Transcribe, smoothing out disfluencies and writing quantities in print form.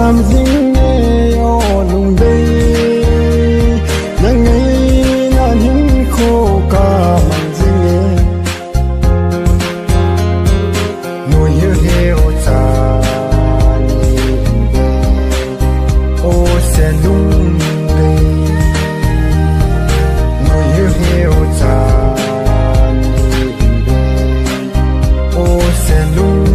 làm dinh nghe ô lùng đây nang ngay na hin khô ca mang dinh nghe nuôi hiu hiu cha ni ô sẽ lung đây nuôi hiu hiu cha ni ô sẽ lung